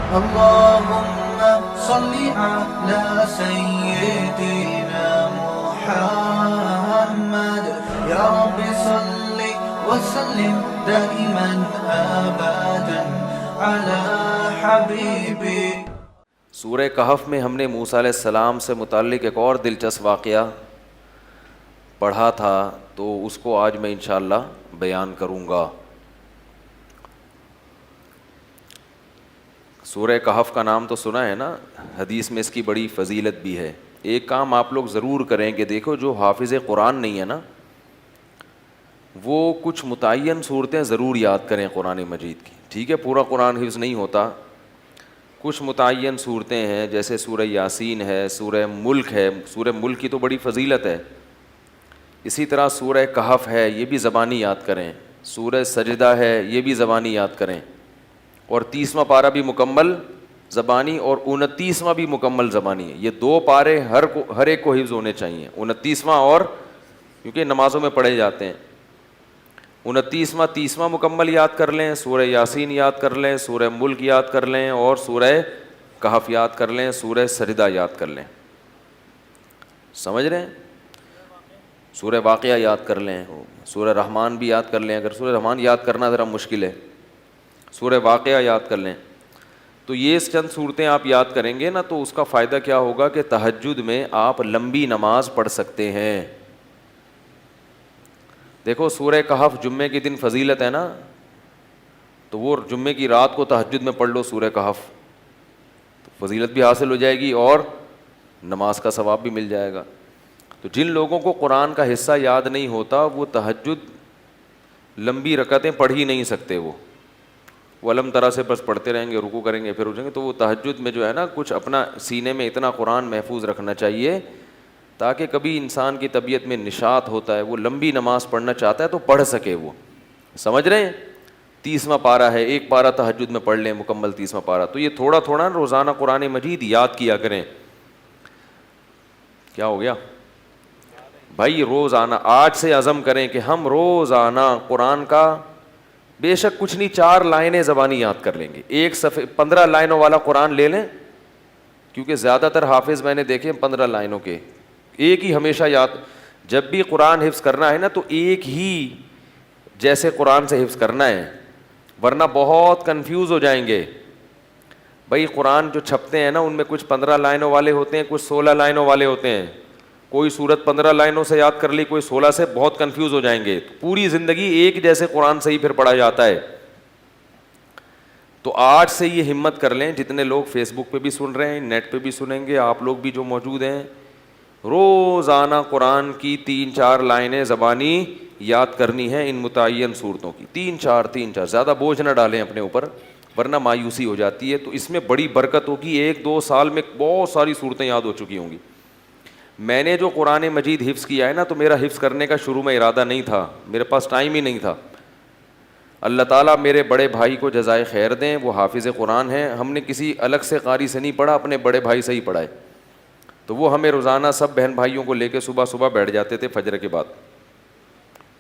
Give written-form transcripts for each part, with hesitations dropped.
اللهم صل على سيدنا محمد يا رب صل وسلم دائما ابدا على حبيبي. سورہ کہف میں ہم نے موسیٰ علیہ السلام سے متعلق ایک اور دلچسپ واقعہ پڑھا تھا، تو اس کو آج میں انشاءاللہ بیان کروں گا. سورہ کہف کا نام تو سنا ہے نا، حدیث میں اس کی بڑی فضیلت بھی ہے. ایک کام آپ لوگ ضرور کریں کہ دیکھو جو حافظ قرآن نہیں ہے نا، وہ کچھ متعین صورتیں ضرور یاد کریں قرآن مجید کی. ٹھیک ہے، پورا قرآن حفظ نہیں ہوتا، کچھ متعین صورتیں ہیں، جیسے سورہ یاسین ہے، سورہ ملک ہے. سورہ ملک کی تو بڑی فضیلت ہے. اسی طرح سورہ کہف ہے، یہ بھی زبانی یاد کریں. سورہ سجدہ ہے، یہ بھی زبانی یاد کریں. اور 30واں پارہ بھی مکمل زبانی اور 29واں بھی مکمل زبانی ہے. یہ دو پارے ہر ایک کو حفظ ہونے چاہیے. 29واں اور کیونکہ نمازوں میں پڑھے جاتے ہیں. 29واں 30واں مکمل یاد کر لیں، سورہ یاسین یاد کر لیں، سورہ ملک یاد کر لیں، اور سورہ کہف یاد کر لیں، سورہ سجدہ یاد کر لیں. سمجھ رہے ہیں؟ سورہ واقعہ یاد کر لیں، سورہ رحمان بھی یاد کر لیں. اگر سورہ رحمان یاد کرنا ذرا مشکل ہے، سورہ واقعہ یاد کر لیں. تو یہ چند صورتیں آپ یاد کریں گے نا، تو اس کا فائدہ کیا ہوگا کہ تہجد میں آپ لمبی نماز پڑھ سکتے ہیں. دیکھو سورہ کہف جمعے کے دن فضیلت ہے نا، تو وہ جمعے کی رات کو تہجد میں پڑھ لو سورہ کہف، تو فضیلت بھی حاصل ہو جائے گی اور نماز کا ثواب بھی مل جائے گا. تو جن لوگوں کو قرآن کا حصہ یاد نہیں ہوتا، وہ تہجد لمبی رکعتیں پڑھ ہی نہیں سکتے. وہ علم طرح سے بس پڑھتے رہیں گے، رکوع کریں گے پھر اٹھیں گے. تو وہ تہجد میں جو ہے نا، کچھ اپنا سینے میں اتنا قرآن محفوظ رکھنا چاہیے تاکہ کبھی انسان کی طبیعت میں نشاط ہوتا ہے، وہ لمبی نماز پڑھنا چاہتا ہے تو پڑھ سکے. وہ سمجھ رہے ہیں؟ 30واں پارہ ہے، ایک پارہ تہجد میں پڑھ لیں مکمل 30واں پارہ. تو یہ تھوڑا تھوڑا روزانہ قرآن مجید یاد کیا کریں. کیا ہو گیا بھائی؟ روزانہ آج سے عزم کریں کہ ہم روزانہ قرآن کا بے شک کچھ نہیں 4 لائنیں زبانی یاد کر لیں گے. ایک صفحے 15 لائنوں والا قرآن لے لیں، کیونکہ زیادہ تر حافظ میں نے دیکھے 15 لائنوں کے. ایک ہی ہمیشہ یاد، جب بھی قرآن حفظ کرنا ہے نا تو ایک ہی جیسے قرآن سے حفظ کرنا ہے، ورنہ بہت کنفیوز ہو جائیں گے. بھائی قرآن جو چھپتے ہیں نا، ان میں کچھ 15 لائنوں والے ہوتے ہیں، کچھ 16 لائنوں والے ہوتے ہیں. کوئی صورت 15 لائنوں سے یاد کر لی، کوئی 16 سے، بہت کنفیوز ہو جائیں گے. پوری زندگی ایک جیسے قرآن سے ہی پھر پڑھا جاتا ہے. تو آج سے یہ ہمت کر لیں، جتنے لوگ فیس بک پہ بھی سن رہے ہیں، نیٹ پہ بھی سنیں گے، آپ لوگ بھی جو موجود ہیں، روزانہ قرآن کی 3-4 لائنیں زبانی یاد کرنی ہیں ان متعین صورتوں کی. 3-4 زیادہ بوجھ نہ ڈالیں اپنے اوپر، ورنہ مایوسی ہو جاتی ہے. تو اس میں بڑی برکت ہوگی. 1-2 سال میں بہت ساری صورتیں یاد ہو چکی ہوں گی. میں نے جو قرآن مجید حفظ کیا ہے نا، تو میرا حفظ کرنے کا شروع میں ارادہ نہیں تھا، میرے پاس ٹائم ہی نہیں تھا. اللہ تعالیٰ میرے بڑے بھائی کو جزائے خیر دیں، وہ حافظ قرآن ہیں. ہم نے کسی الگ سے قاری سے نہیں پڑھا، اپنے بڑے بھائی سے ہی پڑھا ہے. تو وہ ہمیں روزانہ سب بہن بھائیوں کو لے کے صبح بیٹھ جاتے تھے فجر کے بعد،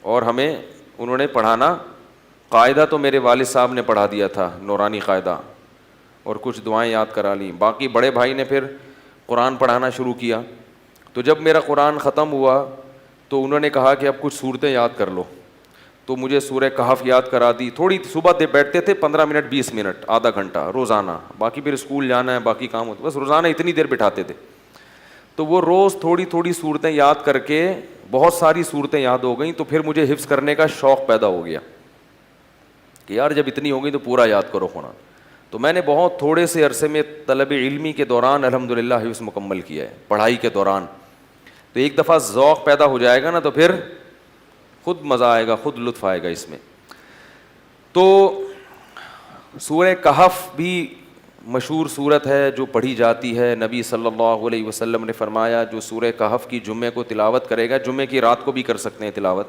اور ہمیں انہوں نے پڑھانا. قاعدہ تو میرے والد صاحب نے پڑھا دیا تھا، نورانی قاعدہ، اور کچھ دعائیں یاد کرا لیں. باقی بڑے بھائی نے پھر قرآن پڑھانا شروع کیا. تو جب میرا قرآن ختم ہوا تو انہوں نے کہا کہ اب کچھ صورتیں یاد کر لو. تو مجھے سورہ کہف یاد کرا دی. تھوڑی صبح بیٹھتے تھے 15 منٹ 20 منٹ آدھا گھنٹہ روزانہ، باقی پھر اسکول جانا ہے، باقی کام ہوتا، بس روزانہ اتنی دیر بٹھاتے تھے. تو وہ روز تھوڑی تھوڑی صورتیں یاد کر کے بہت ساری صورتیں یاد ہو گئیں. تو پھر مجھے حفظ کرنے کا شوق پیدا ہو گیا کہ یار جب اتنی ہو گئی تو پورا یاد کرو قرآن. تو میں نے بہت تھوڑے سے عرصے میں طلب علمی کے دوران الحمدللہ حفظ مکمل کیا ہے، پڑھائی کے دوران. تو ایک دفعہ ذوق پیدا ہو جائے گا نا، تو پھر خود مزہ آئے گا، خود لطف آئے گا اس میں. تو سورہ کہف بھی مشہور صورت ہے جو پڑھی جاتی ہے. نبی صلی اللہ علیہ وسلم نے فرمایا جو سورہ کہف کی جمعے کو تلاوت کرے گا، جمعے کی رات کو بھی کر سکتے ہیں تلاوت،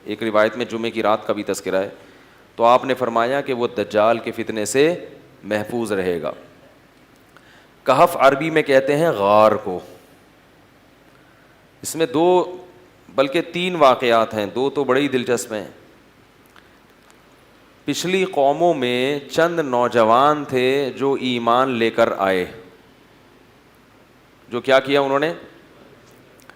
ایک روایت میں جمعے کی رات کا بھی تذکرہ ہے، تو آپ نے فرمایا کہ وہ دجال کے فتنے سے محفوظ رہے گا. کہف عربی میں کہتے ہیں غار کو. اس میں 2 بلکہ 3 واقعات ہیں، 2 تو بڑے ہی دلچسپ ہیں. پچھلی قوموں میں چند نوجوان تھے جو ایمان لے کر آئے. جو کیا کیا انہوں نے؟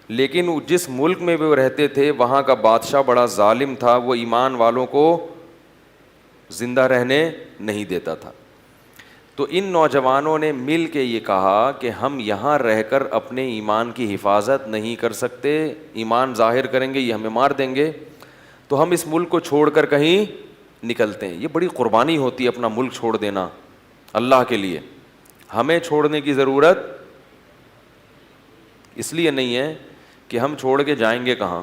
لیکن جس ملک میں وہ رہتے تھے وہاں کا بادشاہ بڑا ظالم تھا, وہ ایمان والوں کو زندہ رہنے نہیں دیتا تھا. تو ان نوجوانوں نے مل کے یہ کہا کہ ہم یہاں رہ کر اپنے ایمان کی حفاظت نہیں کر سکتے, ایمان ظاہر کریں گے یہ ہمیں مار دیں گے, تو ہم اس ملک کو چھوڑ کر کہیں نکلتے ہیں. یہ بڑی قربانی ہوتی ہے اپنا ملک چھوڑ دینا اللہ کے لیے. ہمیں چھوڑنے کی ضرورت اس لیے نہیں ہے کہ ہم چھوڑ کے جائیں گے کہاں,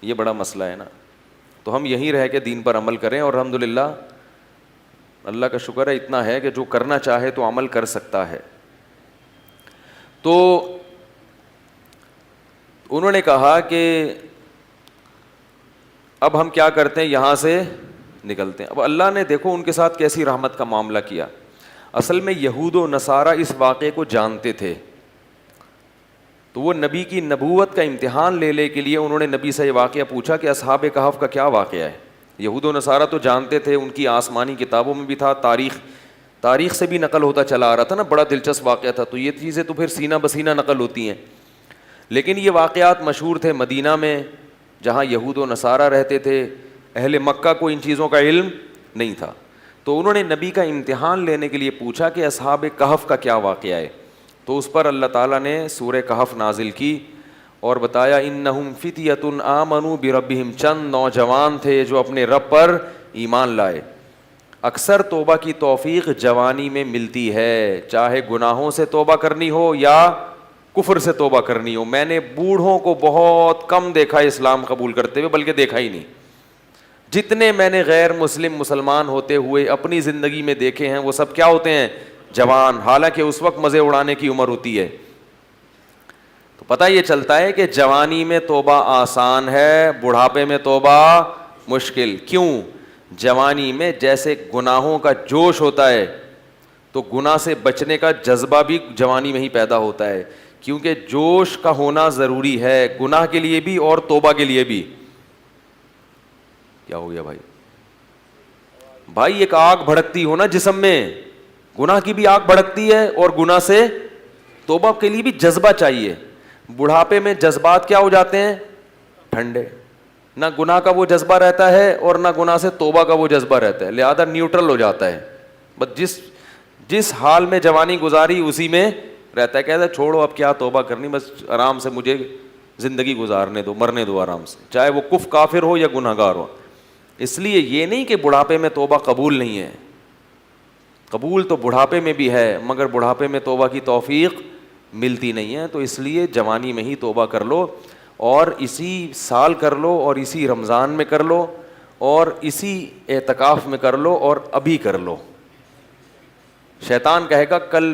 یہ بڑا مسئلہ ہے نا. تو ہم یہیں رہ کے دین پر عمل کریں, اور الحمدللہ اللہ کا شکر ہے اتنا ہے کہ جو کرنا چاہے تو عمل کر سکتا ہے. تو انہوں نے کہا کہ اب ہم کیا کرتے ہیں, یہاں سے نکلتے ہیں. اب اللہ نے دیکھو ان کے ساتھ کیسی رحمت کا معاملہ کیا. اصل میں یہود و نصارہ اس واقعے کو جانتے تھے, تو وہ نبی کی نبوت کا امتحان لے کے لیے انہوں نے نبی سے یہ واقعہ پوچھا کہ اصحاب کہف کا کیا واقعہ ہے. یہود و نصارہ تو جانتے تھے, ان کی آسمانی کتابوں میں بھی تھا, تاریخ سے بھی نقل ہوتا چلا آ رہا تھا نا, بڑا دلچسپ واقعہ تھا. تو یہ چیزیں تو پھر سینہ بسینہ نقل ہوتی ہیں, لیکن یہ واقعات مشہور تھے مدینہ میں جہاں یہود و نصارہ رہتے تھے. اہل مکہ کو ان چیزوں کا علم نہیں تھا. تو انہوں نے نبی کا امتحان لینے کے لیے پوچھا کہ اصحاب کہف کا کیا واقعہ ہے. تو اس پر اللہ تعالیٰ نے سورہ کہف نازل کی اور بتایا انہم فتیۃ آمنوا بربہم, چند نوجوان تھے جو اپنے رب پر ایمان لائے. اکثر توبہ کی توفیق جوانی میں ملتی ہے, چاہے گناہوں سے توبہ کرنی ہو یا کفر سے توبہ کرنی ہو. میں نے بوڑھوں کو بہت کم دیکھا اسلام قبول کرتے ہوئے, بلکہ دیکھا ہی نہیں. جتنے میں نے غیر مسلمان ہوتے ہوئے اپنی زندگی میں دیکھے ہیں وہ سب کیا ہوتے ہیں؟ جوان, حالانکہ اس وقت مزے اڑانے کی عمر ہوتی ہے. تو پتہ یہ چلتا ہے کہ جوانی میں توبہ آسان ہے, بڑھاپے میں توبہ مشکل. کیوں؟ جوانی میں جیسے گناہوں کا جوش ہوتا ہے تو گناہ سے بچنے کا جذبہ بھی جوانی میں ہی پیدا ہوتا ہے, کیونکہ جوش کا ہونا ضروری ہے گناہ کے لیے بھی اور توبہ کے لیے بھی. کیا ہو گیا بھائی؟ ایک آگ بھڑکتی ہو نا جسم میں, گناہ کی بھی آگ بھڑکتی ہے اور گناہ سے توبہ کے لیے بھی جذبہ چاہیے. بڑھاپے میں جذبات کیا ہو جاتے ہیں؟ ٹھنڈے. نہ گناہ کا وہ جذبہ رہتا ہے اور نہ گناہ سے توبہ کا وہ جذبہ رہتا ہے, لہذا نیوٹرل ہو جاتا ہے. بس جس حال میں جوانی گزاری اسی میں رہتا ہے. کہتا ہے چھوڑو اب کیا توبہ کرنی, بس آرام سے مجھے زندگی گزارنے دو, مرنے دو آرام سے, چاہے وہ کافر ہو یا گناہ گار ہو. اس لیے یہ نہیں کہ بڑھاپے میں توبہ قبول نہیں ہے, قبول تو بڑھاپے میں بھی ہے, مگر بڑھاپے میں توبہ کی توفیق ملتی نہیں ہے. تو اس لیے جوانی میں ہی توبہ کر لو, اور اسی سال کر لو, اور اسی رمضان میں کر لو, اور اسی اعتکاف میں کر لو, اور ابھی کر لو. شیطان کہے گا کل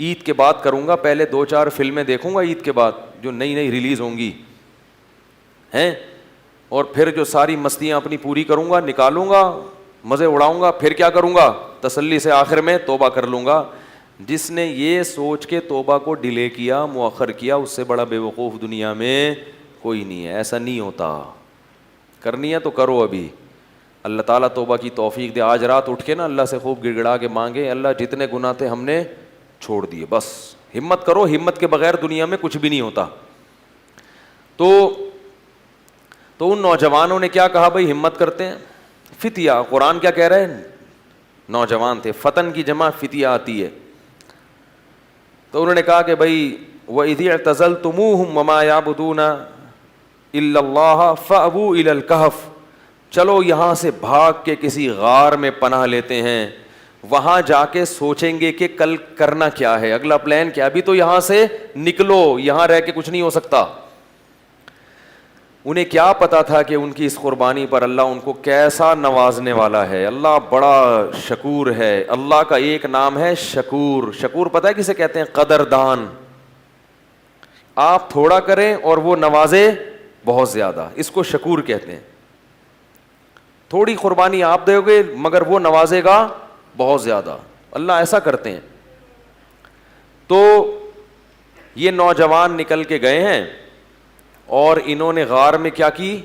عید کے بعد کروں گا, پہلے 2-4 فلمیں دیکھوں گا عید کے بعد جو نئی ریلیز ہوں گی ہیں, اور پھر جو ساری مستیاں اپنی پوری کروں گا, نکالوں گا, مزے اڑاؤں گا, پھر کیا کروں گا؟ تسلی سے آخر میں توبہ کر لوں گا. جس نے یہ سوچ کے توبہ کو ڈیلے کیا, مؤخر کیا, اس سے بڑا بے وقوف دنیا میں کوئی نہیں ہے. ایسا نہیں ہوتا, کرنی ہے تو کرو ابھی. اللہ تعالیٰ توبہ کی توفیق دے. آج رات اٹھ کے نا اللہ سے خوب گڑ گڑا کے مانگے, اللہ جتنے گناہ تھے ہم نے چھوڑ دیے, بس ہمت کرو, ہمت کے بغیر دنیا میں کچھ بھی نہیں ہوتا. تو ان نوجوانوں نے کیا کہا بھائی ہمت کرتے ہیں. فتیہ, قرآن کیا کہہ رہے ہیں؟ نوجوان تھے. فتن کی جمع فتیہ آتی ہے. تو انہوں نے کہا کہ بھائی وَإِذِ اعْتَزَلْتُمُوهُمْ وَمَا يَعْبُدُونَ إِلَّا اللَّهَ فَأْوُوا إِلَى الْكَهْفِ, چلو یہاں سے بھاگ کے کسی غار میں پناہ لیتے ہیں, وہاں جا کے سوچیں گے کہ کل کرنا کیا ہے, اگلا پلان کیا. ابھی تو یہاں سے نکلو, یہاں رہ کے کچھ نہیں ہو سکتا. انہیں کیا پتا تھا کہ ان کی اس قربانی پر اللہ ان کو کیسا نوازنے والا ہے. اللہ بڑا شکور ہے. اللہ کا ایک نام ہے شکور. شکور پتہ ہے کسے کہتے ہیں؟ قدردان. آپ تھوڑا کریں اور وہ نوازے بہت زیادہ, اس کو شکور کہتے ہیں. تھوڑی قربانی آپ دو گے مگر وہ نوازے گا بہت زیادہ. اللہ ایسا کرتے ہیں. تو یہ نوجوان نکل کے گئے ہیں اور انہوں نے غار میں کیا کی؟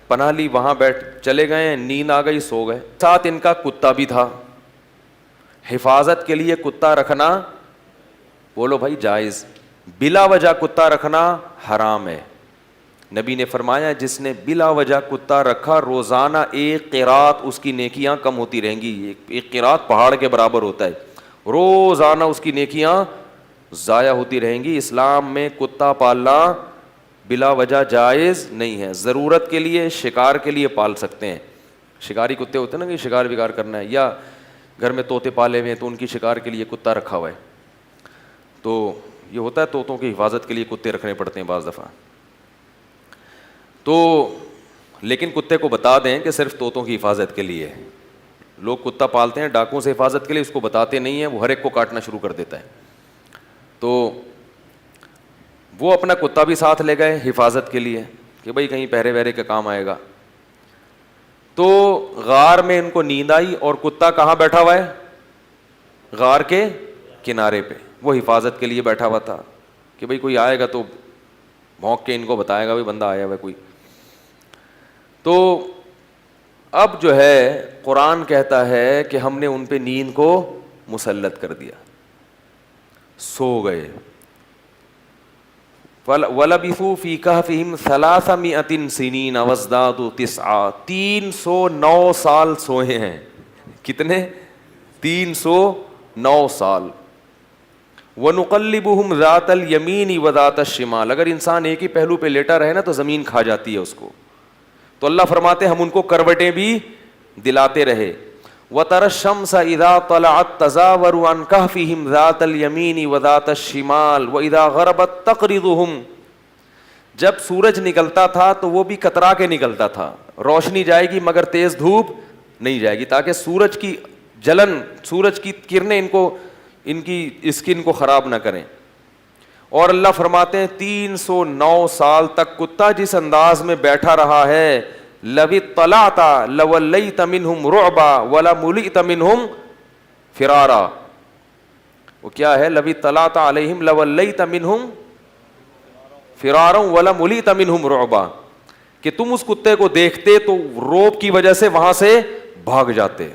پناہ لی, وہاں بیٹھ چلے گئے, نیند آ گئی, سو گئے. ساتھ ان کا کتا بھی تھا. حفاظت کے لیے کتا رکھنا بولو بھائی جائز, بلا وجہ کتا رکھنا حرام ہے. نبی نے فرمایا جس نے بلا وجہ کتا رکھا روزانہ ایک قرات اس کی نیکیاں کم ہوتی رہیں گی. ایک قرات پہاڑ کے برابر ہوتا ہے, روزانہ اس کی نیکیاں ضائع ہوتی رہیں گی. اسلام میں کتا پالنا بلا وجہ جائز نہیں ہے. ضرورت کے لیے, شکار کے لیے پال سکتے ہیں. شکاری کتے ہوتے ہیں نا کہ شکار وکار کرنا ہے, یا گھر میں طوطے پالے ہوئے ہیں تو ان کی شکار کے لیے کتا رکھا ہوا ہے, تو یہ ہوتا ہے طوطوں کی حفاظت کے لیے کتے رکھنے پڑتے ہیں بعض دفعہ. تو لیکن کتے کو بتا دیں کہ صرف طوطوں کی حفاظت کے لیے. لوگ کتا پالتے ہیں ڈاکوں سے حفاظت کے لیے, اس کو بتاتے نہیں ہیں, وہ ہر ایک کو کاٹنا شروع کر دیتا ہے. تو وہ اپنا کتا بھی ساتھ لے گئے حفاظت کے لیے کہ بھائی کہیں پہرے وہرے کے کام آئے گا. تو غار میں ان کو نیند آئی اور کتا کہاں بیٹھا ہوا ہے؟ غار کے کنارے پہ. وہ حفاظت کے لیے بیٹھا ہوا تھا کہ بھائی کوئی آئے گا تو بھونک کے ان کو بتائے گا بھائی بندہ آیا ہوا ہے کوئی. تو اب جو ہے قرآن کہتا ہے کہ ہم نے ان پہ نیند کو مسلط کر دیا, سو گئے. وَلَبِثُوا فِي كَهْفِهِمْ 300 سِنِينَ وَازْدَادُوا 9 309 سال سوئے ہیں. کتنے؟ 309 سال. وَنُقَلِّبُهُمْ ذَاتَ الْيَمِينِ وَذَاتَ الشِّمَالِ. اگر انسان ایک ہی پہلو پہ لیٹا رہے نا تو زمین کھا جاتی ہے اس کو, تو اللہ فرماتے ہیں ہم ان کو کروٹیں بھی دلاتے رہے. وَتَرَى الشَّمْسَ إِذَا طَلَعَتْ تَزَاوَرُ عَنْ كَهْفِهِمْ ذَاتَ الْيَمِينِ وَذَاتَ الشِّمَالِ وَإِذَا غَرَبَتْ تَقْرِضُهُمْ. جب سورج نکلتا تھا تو وہ بھی کترا کے نکلتا تھا, روشنی جائے گی مگر تیز دھوپ نہیں جائے گی, تاکہ سورج کی جلن, سورج کی کرنیں ان کی اسکن کو خراب نہ کریں. اور اللہ فرماتے ہیں 309 سال تک کتا جس انداز میں بیٹھا رہا ہے, لَوِ اطَّلَعْتَ لَوَلَّيْتَ مِنْهُمْ رُعْبًا وَلَمُلِئْتَ مِنْهُمْ فِرَارًا. وہ کیا ہے؟ لَوِ اطَّلَعْتَ عَلَيْهِمْ لَوَلَّيْتَ مِنْهُمْ فِرَارًا وَلَمُلِئْتَ مِنْهُمْ رُعْبًا, کہ تم اس کتے کو دیکھتے تو روب کی وجہ سے وہاں سے بھاگ جاتے.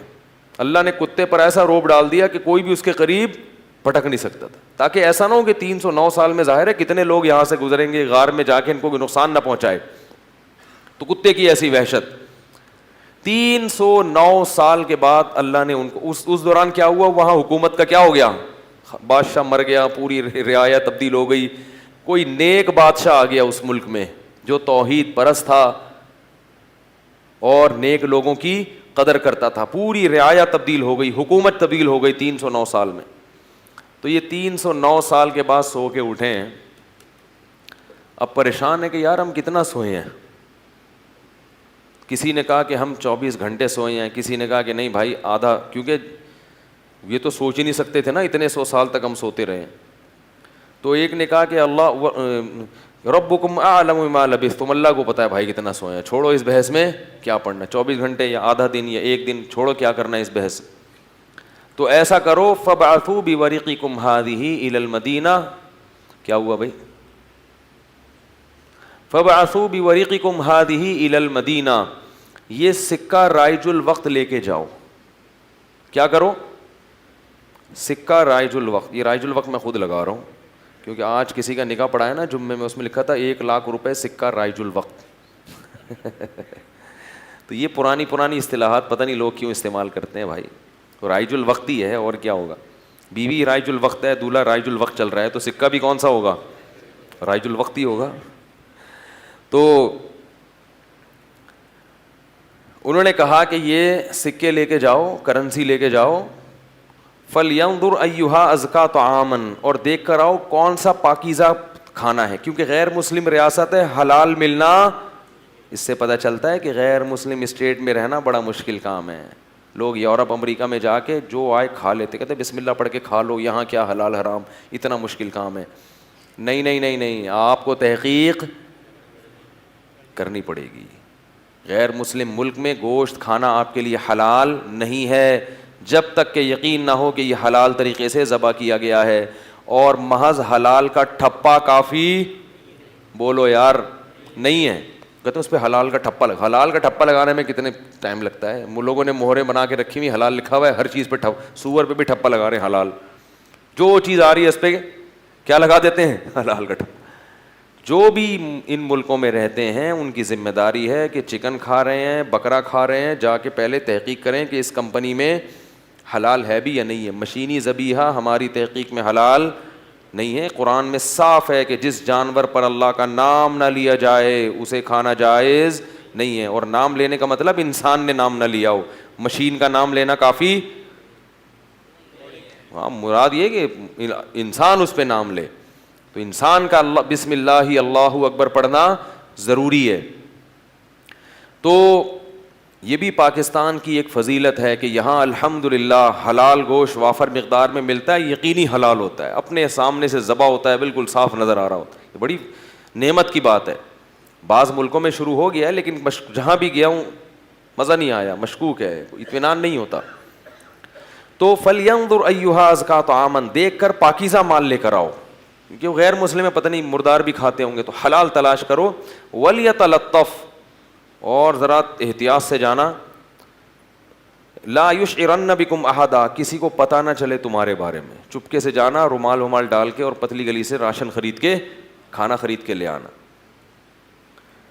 اللہ نے کتے پر ایسا روب ڈال دیا کہ کوئی بھی اس کے قریب پھٹک نہیں سکتا تھا, تاکہ ایسا نہ ہو کہ 309 سال میں ظاہر ہے کتنے لوگ یہاں سے گزریں گے, غار میں جا کے ان کو نقصان نہ پہنچائے. تو کتے کی ایسی وحشت. 309 سال کے بعد اللہ نے ان کو اس دوران کیا ہوا, وہاں حکومت کا کیا ہو گیا, بادشاہ مر گیا, پوری رعایا تبدیل ہو گئی, کوئی نیک بادشاہ آ گیا اس ملک میں جو توحید پرست تھا اور نیک لوگوں کی قدر کرتا تھا. پوری رعایا تبدیل ہو گئی, حکومت تبدیل ہو گئی 309 سال میں. تو یہ 309 سال کے بعد سو کے اٹھے ہیں, اب پریشان ہے کہ یار ہم کتنا سوئے ہیں. کسی نے کہا کہ ہم 24 گھنٹے سوئے ہیں, کسی نے کہا کہ نہیں بھائی آدھا, کیونکہ یہ تو سوچ ہی نہیں سکتے تھے نا اتنے 100 سال تک ہم سوتے رہے. تو ایک نے کہا کہ اللہ ربکم اعلم بما لبثتم, اللہ کو پتہ ہے بھائی کتنا سوئے ہیں, چھوڑو اس بحث میں کیا پڑھنا, 24 گھنٹے یا آدھا دن یا ایک دن, چھوڑو کیا کرنا ہے اس بحث. تو ایسا کرو فبعثوا بورقکم هذه الى المدینہ. کیا ہوا بھائی؟ فبعثوا بورقکم هذه الى المدینہ, یہ سکہ رائج الوقت لے کے جاؤ. کیا کرو؟ سکہ رائج الوقت. یہ رائج الوقت میں خود لگا رہا ہوں کیونکہ آج کسی کا نکاح پڑا ہے نا جمعے میں, اس میں لکھا تھا 1,00,000 روپے سکہ رائج الوقت. تو یہ پرانی اصطلاحات پتہ نہیں لوگ کیوں استعمال کرتے ہیں بھائی. رائج الوقت ہی ہے اور کیا ہوگا. بیوی رائج الوقت ہے, دولہا رائج الوقت چل رہا ہے, تو سکہ بھی کون سا ہوگا؟ رائج الوقت ہی ہوگا. تو انہوں نے کہا کہ یہ سکے لے کے جاؤ, کرنسی لے کے جاؤ. فَلْيَنْظُرْ أَيُّهَا أَزْكَىٰ طَعَامًا, اور دیکھ کر آؤ کون سا پاکیزہ کھانا ہے, کیونکہ غیر مسلم ریاست ہے, حلال ملنا, اس سے پتہ چلتا ہے کہ غیر مسلم اسٹیٹ میں رہنا بڑا مشکل کام ہے. لوگ یورپ امریکہ میں جا کے جو آئے کھا لیتے, کہتے بسم اللہ پڑھ کے کھا لو, یہاں کیا حلال حرام, اتنا مشکل کام ہے. نہیں, آپ کو تحقیق کرنی پڑے گی. غیر مسلم ملک میں گوشت کھانا آپ کے لیے حلال نہیں ہے جب تک کہ یقین نہ ہو کہ یہ حلال طریقے سے ذبح کیا گیا ہے. اور محض حلال کا ٹھپا کافی بولو یار نہیں ہے. کہتے ہیں اس پہ حلال کا ٹھپا حلال کا ٹھپا لگانے میں کتنے ٹائم لگتا ہے. لوگوں نے مہریں بنا کے رکھی ہوئی, حلال لکھا ہوا ہے, ہر چیز پہ سور پہ بھی ٹھپا لگا رہے ہیں حلال. جو چیز آ رہی ہے اس پہ کیا لگا دیتے ہیں, حلال کا ٹھپا. جو بھی ان ملکوں میں رہتے ہیں ان کی ذمہ داری ہے کہ چکن کھا رہے ہیں, بکرا کھا رہے ہیں, جا کے پہلے تحقیق کریں کہ اس کمپنی میں حلال ہے بھی یا نہیں ہے. مشینی ذبیحہ ہماری تحقیق میں حلال نہیں ہے. قرآن میں صاف ہے کہ جس جانور پر اللہ کا نام نہ لیا جائے اسے کھانا جائز نہیں ہے. اور نام لینے کا مطلب انسان نے نام نہ لیا ہو, مشین کا نام لینا کافی, ہاں مراد یہ کہ انسان اس پہ نام لے. تو انسان کا اللہ بسم اللہ اللہ اکبر پڑھنا ضروری ہے. تو یہ بھی پاکستان کی ایک فضیلت ہے کہ یہاں الحمدللہ حلال گوشت وافر مقدار میں ملتا ہے, یقینی حلال ہوتا ہے, اپنے سامنے سے ذبح ہوتا ہے, بالکل صاف نظر آ رہا ہوتا ہے. یہ بڑی نعمت کی بات ہے. بعض ملکوں میں شروع ہو گیا ہے لیکن جہاں بھی گیا ہوں مزہ نہیں آیا, مشکوک ہے, اطمینان نہیں ہوتا. تو فَلْيَنظُرْ أَيُّهَا أَزْكَىٰ طَعَامًا, دیکھ کر پاکیزہ مال لے کر آؤ, کیونکہ غیر مسلم ہے, پتہ نہیں مردار بھی کھاتے ہوں گے, تو حلال تلاش کرو. وَلْيَتَلَطَّفْ, اور ذرا احتیاط سے جانا. لا یشعرن بکم احدا, کسی کو پتہ نہ چلے تمہارے بارے میں, چپکے سے جانا, رومال ومال ڈال کے اور پتلی گلی سے راشن خرید کے, کھانا خرید کے لے آنا.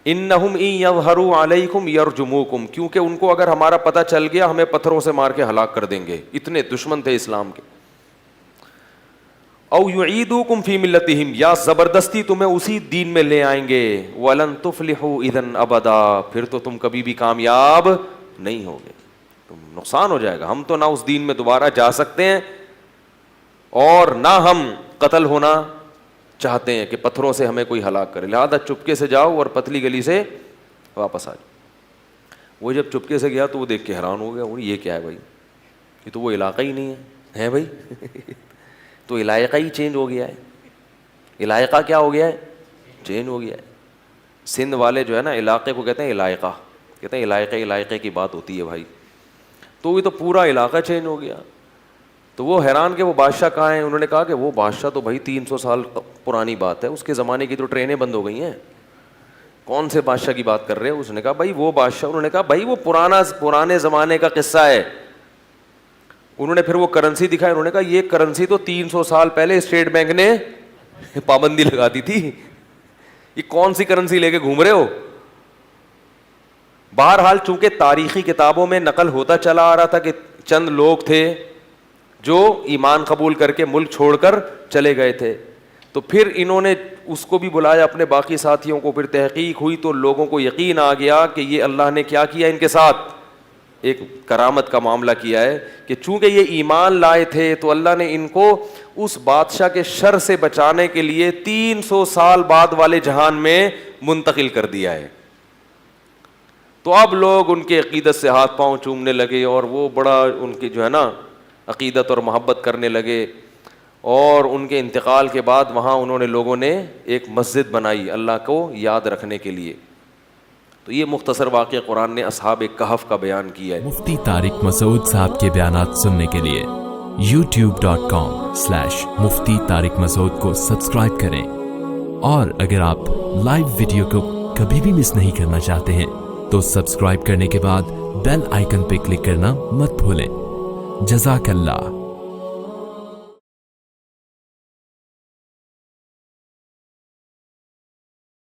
انہم ان یظہروا علیکم یرجموکم, کیونکہ ان کو اگر ہمارا پتہ چل گیا ہمیں پتھروں سے مار کے ہلاک کر دیں گے, اتنے دشمن تھے اسلام کے. او یعیدوکم فی ملتہم, یا زبردستی تمہیں اسی دین میں لے آئیں گے. ولن تفلحوا اذن ابدا, پھر تو تم کبھی بھی کامیاب نہیں ہوگے, تم نقصان ہو جائے گا. ہم تو نہ اس دین میں دوبارہ جا سکتے ہیں اور نہ ہم قتل ہونا چاہتے ہیں کہ پتھروں سے ہمیں کوئی ہلاک کرے. لہٰذا چپکے سے جاؤ اور پتلی گلی سے واپس آ جاؤ. وہ جب چپکے سے گیا تو وہ دیکھ کے حیران ہو گیا, یہ کیا ہے بھائی, یہ تو وہ علاقہ ہی نہیں ہے بھائی. تو علاقہ ہی چینج ہو گیا ہے. علاقہ کیا ہو گیا ہے, چینج ہو گیا ہے. سندھ والے جو ہے نا علاقے کو کہتے ہیں علاقہ, کہتے ہیں علاقے کی بات ہوتی ہے بھائی. تو یہ تو پورا علاقہ چینج ہو گیا. تو وہ حیران کہ وہ بادشاہ کہاں ہیں. انہوں نے کہا کہ وہ بادشاہ تو بھائی 300 سال پرانی بات ہے, اس کے زمانے کی تو ٹرینیں بند ہو گئی ہیں, کون سے بادشاہ کی بات کر رہے ہیں. اس نے کہا بھائی وہ بادشاہ, انہوں نے کہا بھائی وہ پرانے زمانے کا قصہ ہے. انہوں نے پھر وہ کرنسی دکھائی, انہوں نے کہا یہ کرنسی تو 300 سال پہلے اسٹیٹ بینک نے پابندی لگا دی تھی, یہ کون سی کرنسی لے کے گھوم رہے ہو. بہرحال چونکہ تاریخی کتابوں میں نقل ہوتا چلا آ رہا تھا کہ چند لوگ تھے جو ایمان قبول کر کے ملک چھوڑ کر چلے گئے تھے, تو پھر انہوں نے اس کو بھی بلایا اپنے باقی ساتھیوں کو, پھر تحقیق ہوئی تو لوگوں کو یقین آ گیا کہ یہ اللہ نے کیا کیا ان کے ساتھ, ایک کرامت کا معاملہ کیا ہے کہ چونکہ یہ ایمان لائے تھے تو اللہ نے ان کو اس بادشاہ کے شر سے بچانے کے لیے 300 سال بعد والے جہان میں منتقل کر دیا ہے. تو اب لوگ ان کے عقیدت سے ہاتھ پاؤں چومنے لگے اور وہ بڑا ان کی جو ہے نا عقیدت اور محبت کرنے لگے. اور ان کے انتقال کے بعد وہاں انہوں نے لوگوں نے ایک مسجد بنائی اللہ کو یاد رکھنے کے لیے. تو یہ مختصر واقعہ قرآن نے اصحاب کہف کا بیان کیا ہے. مفتی طارق مسعود صاحب کے بیانات سننے کے لیے youtube.com/مفتی طارق مسعود کو سبسکرائب کریں, اور اگر آپ لائیو ویڈیو کو کبھی بھی مس نہیں کرنا چاہتے ہیں تو سبسکرائب کرنے کے بعد بیل آئیکن پہ کلک کرنا مت بھولیں. جزاک اللہ.